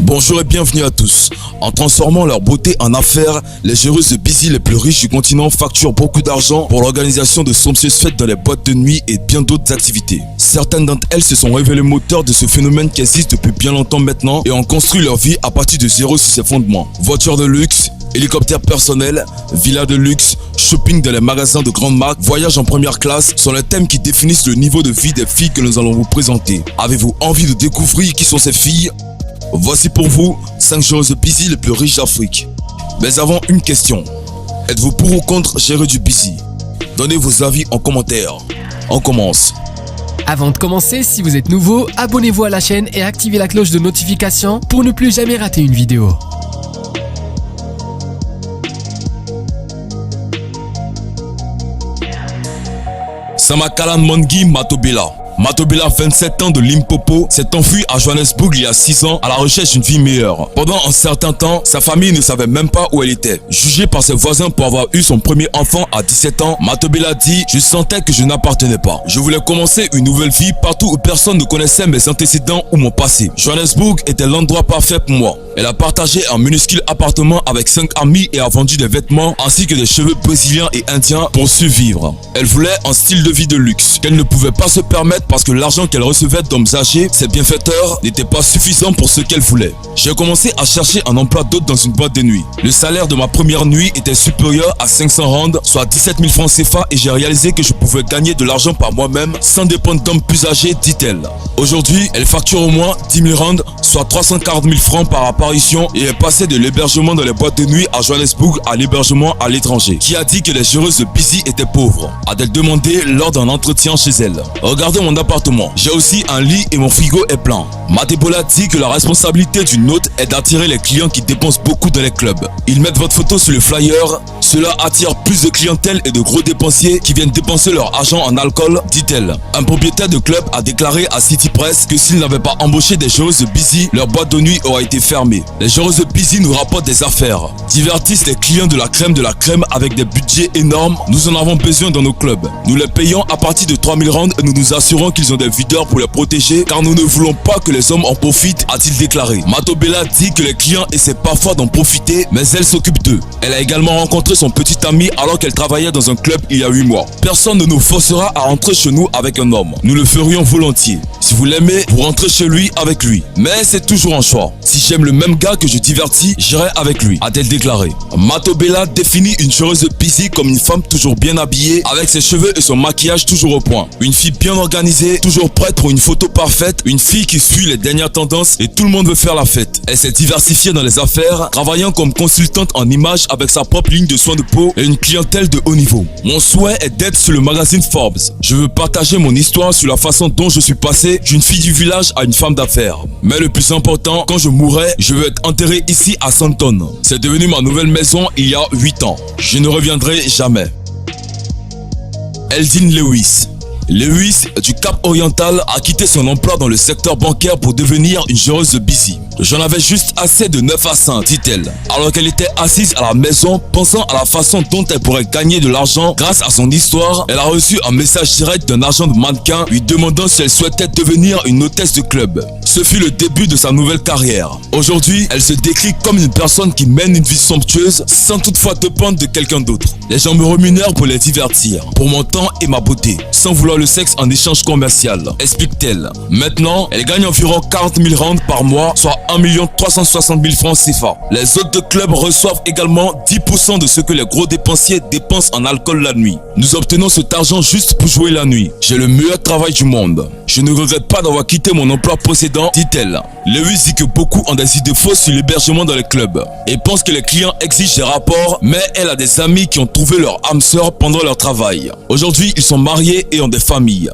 Bonjour et bienvenue à tous. En transformant leur beauté en affaires, les joueuses de Busy les plus riches du continent facturent beaucoup d'argent pour l'organisation de somptueuses fêtes dans les boîtes de nuit et bien d'autres activités. Certaines d'entre elles se sont révélées moteurs de ce phénomène qui existe depuis bien longtemps maintenant et ont construit leur vie à partir de zéro sur ses fondements. Voitures de luxe, hélicoptères personnels, villas de luxe, shopping dans les magasins de grandes marques, voyages en première classe sont les thèmes qui définissent le niveau de vie des filles que nous allons vous présenter. Avez-vous envie de découvrir qui sont ces filles? Voici pour vous 5 joueuses de Busy les plus riches d'Afrique. Mais avant, une question. Êtes-vous pour ou contre gérer du Busy? Donnez vos avis en commentaire. On commence. Avant de commencer, si vous êtes nouveau, abonnez-vous à la chaîne et activez la cloche de notification pour ne plus jamais rater une vidéo. Samakalan Mongi Matobela. Matobela, 27 ans de Limpopo, s'est enfui à Johannesburg il y a 6 ans à la recherche d'une vie meilleure. Pendant un certain temps, sa famille ne savait même pas où elle était. Jugée par ses voisins pour avoir eu son premier enfant à 17 ans, Matobela dit « Je sentais que je n'appartenais pas. Je voulais commencer une nouvelle vie partout où personne ne connaissait mes antécédents ou mon passé. Johannesburg était l'endroit parfait pour moi. » Elle a partagé un minuscule appartement avec 5 amis et a vendu des vêtements ainsi que des cheveux brésiliens et indiens pour survivre. Elle voulait un style de vie de luxe qu'elle ne pouvait pas se permettre parce que l'argent qu'elle recevait d'hommes âgés, ses bienfaiteurs, n'était pas suffisant pour ce qu'elle voulait. J'ai commencé à chercher un emploi d'hôte dans une boîte de nuit. Le salaire de ma première nuit était supérieur à 500 rand, soit 17 000 francs CFA, et j'ai réalisé que je pouvais gagner de l'argent par moi-même sans dépendre d'hommes plus âgés, dit-elle. Aujourd'hui, elle facture au moins 10 000 rand, soit 340 000 francs par apparition, et est passée de l'hébergement dans les boîtes de nuit à Johannesburg à l'hébergement à l'étranger. Qui a dit que les joueuses de Busy étaient pauvres? A-t-elle demandé lors d'un entretien chez elle. Regardez mon appartement. J'ai aussi un lit et mon frigo est plein. Matebola dit que la responsabilité d'une hôte est d'attirer les clients qui dépensent beaucoup dans les clubs. Ils mettent votre photo sur le flyer. Cela attire plus de clientèle et de gros dépensiers qui viennent dépenser leur argent en alcool, dit-elle. Un propriétaire de club a déclaré à City Press que s'ils n'avaient pas embauché des joueuses de Busy, leur boîte de nuit aurait été fermée. Les joueuses de Busy nous rapportent des affaires, divertissent les clients de la crème avec des budgets énormes. Nous en avons besoin dans nos clubs. Nous les payons à partir de 3 000 rand et nous nous assurons qu'ils ont des videurs pour les protéger car nous ne voulons pas que les hommes en profitent, a-t-il déclaré. Matobela dit que les clients essaient parfois d'en profiter, mais elle s'occupe d'eux. Elle a également rencontré son petit ami alors qu'elle travaillait dans un club il y a 8 mois. Personne ne nous forcera à rentrer chez nous avec un homme. Nous le ferions volontiers. Si vous l'aimez, vous rentrez chez lui avec lui. Mais c'est toujours un choix. Si j'aime le même gars que je divertis, j'irai avec lui, a-t-elle déclaré. Matobela définit une joueuse de Busy comme une femme toujours bien habillée, avec ses cheveux et son maquillage toujours au point. Une fille bien organisée, toujours prête pour une photo parfaite, une fille qui suit les dernières tendances et tout le monde veut faire la fête. Elle s'est diversifiée dans les affaires, travaillant comme consultante en images avec sa propre ligne de soins de peau et une clientèle de haut niveau. Mon souhait est d'être sur le magazine Forbes. Je veux partager mon histoire sur la façon dont je suis passé d'une fille du village à une femme d'affaires. Mais le plus important, quand je mourrai, je veux être enterré ici à Sandton. C'est devenu ma nouvelle maison il y a 8 ans. Je ne reviendrai jamais. Eldin Lewis. Lewis, du Cap Oriental, a quitté son emploi dans le secteur bancaire pour devenir une joueuse de Busy. J'en avais juste assez de 9 à 5, dit-elle, alors qu'elle était assise à la maison, pensant à la façon dont elle pourrait gagner de l'argent grâce à son histoire. Elle a reçu un message direct d'un agent de mannequin lui demandant si elle souhaitait devenir une hôtesse de club. Ce fut le début de sa nouvelle carrière. Aujourd'hui, elle se décrit comme une personne qui mène une vie somptueuse sans toutefois dépendre de quelqu'un d'autre. Les gens me rémunèrent pour les divertir, pour mon temps et ma beauté, sans vouloir le sexe en échange commercial, explique-t-elle. Maintenant, elle gagne environ 40 000 rand par mois, soit 1 360 000 francs CFA. Les hôtes de club reçoivent également 10% de ce que les gros dépensiers dépensent en alcool la nuit. Nous obtenons cet argent juste pour jouer la nuit. J'ai le meilleur travail du monde. Je ne regrette pas d'avoir quitté mon emploi précédent, dit-elle. Lewis dit que beaucoup ont des idées fausses sur l'hébergement dans les clubs et pense que les clients exigent des rapports, mais elle a des amis qui ont trouvé leur âme sœur pendant leur travail. Aujourd'hui, ils sont mariés et ont des familles.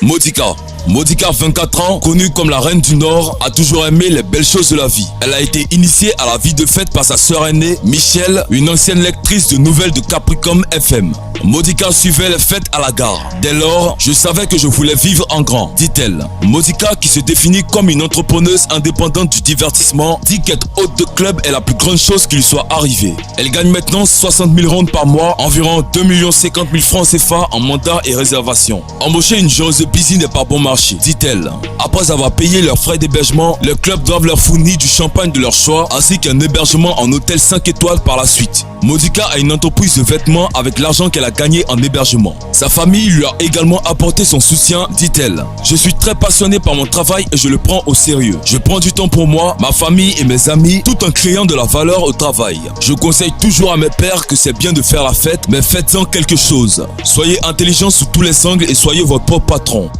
Modika, 24 ans, connue comme la reine du Nord, a toujours aimé les belles choses de la vie. Elle a été initiée à la vie de fête par sa sœur aînée, Michelle, une ancienne lectrice de nouvelles de Capricorn FM. Modika suivait les fêtes à la gare. Dès lors, je savais que je voulais vivre en grand, dit-elle. Modika, qui se définit comme une entrepreneuse indépendante du divertissement, dit qu'être hôte de club est la plus grande chose qui lui soit arrivée. Elle gagne maintenant 60 000 rand par mois, environ 2 50 000 francs CFA en mandat et réservation. Embaucher une joueuse de Busy n'est pas bon marché, dit-elle. Après avoir payé leurs frais d'hébergement, les clubs doivent leur fournir du champagne de leur choix ainsi qu'un hébergement en hôtel 5 étoiles par la suite. Modica a une entreprise de vêtements avec l'argent qu'elle a gagné en hébergement. Sa famille lui a également apporté son soutien, dit-elle. Je suis très passionné par mon travail et je le prends au sérieux. Je prends du temps pour moi, ma famille et mes amis tout en créant de la valeur au travail. Je conseille toujours à mes pairs que c'est bien de faire la fête, mais faites-en quelque chose. Soyez intelligents sous tous les angles et soyez votre propre patron.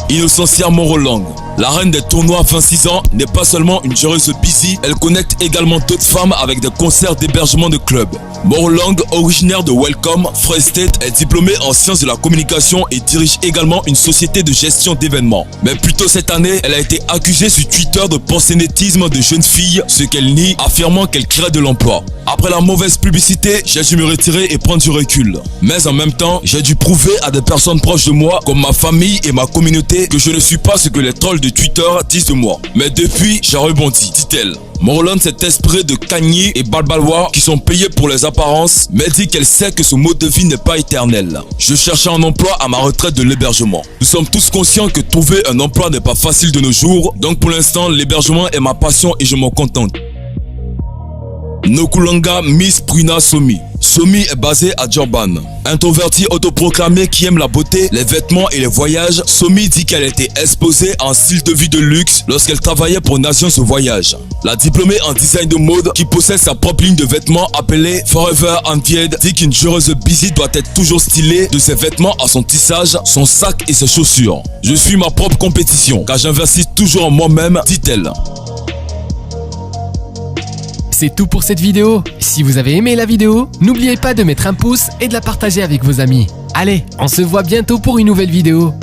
Innocencia Morolang. La reine des tournois à 26 ans n'est pas seulement une joueuse busy, elle connecte également d'autres femmes avec des concerts d'hébergement de club. Morolang, originaire de Welcome, Free State, est diplômée en sciences de la communication et dirige également une société de gestion d'événements. Mais plus tôt cette année, elle a été accusée sur Twitter de proxénétisme de jeunes filles, ce qu'elle nie, affirmant qu'elle crée de l'emploi. Après la mauvaise publicité, j'ai dû me retirer et prendre du recul. Mais en même temps, j'ai dû prouver à des personnes proches de moi, comme ma famille et ma communauté, que je ne suis pas ce que les trolls de Twitter disent de moi. Mais depuis, j'ai rebondi, dit-elle. Moroland s'est inspirée de Kanye et Balbalwa qui sont payés pour les apparences, mais dit qu'elle sait que ce mode de vie n'est pas éternel. Je cherchais un emploi à ma retraite de l'hébergement. Nous sommes tous conscients que trouver un emploi n'est pas facile de nos jours, donc pour l'instant, l'hébergement est ma passion et je m'en contente. Nokulanga Miss Bruna Somi. Somi est basée à Durban. Introvertie autoproclamée qui aime la beauté, les vêtements et les voyages, Somi dit qu'elle était exposée à un style de vie de luxe lorsqu'elle travaillait pour Nations au Voyage. La diplômée en design de mode qui possède sa propre ligne de vêtements appelée Forever Untied dit qu'une joueuse busy doit être toujours stylée de ses vêtements à son tissage, son sac et ses chaussures. Je suis ma propre compétition car j'investis toujours en moi-même, dit-elle. C'est tout pour cette vidéo. Si vous avez aimé la vidéo, n'oubliez pas de mettre un pouce et de la partager avec vos amis. Allez, on se voit bientôt pour une nouvelle vidéo.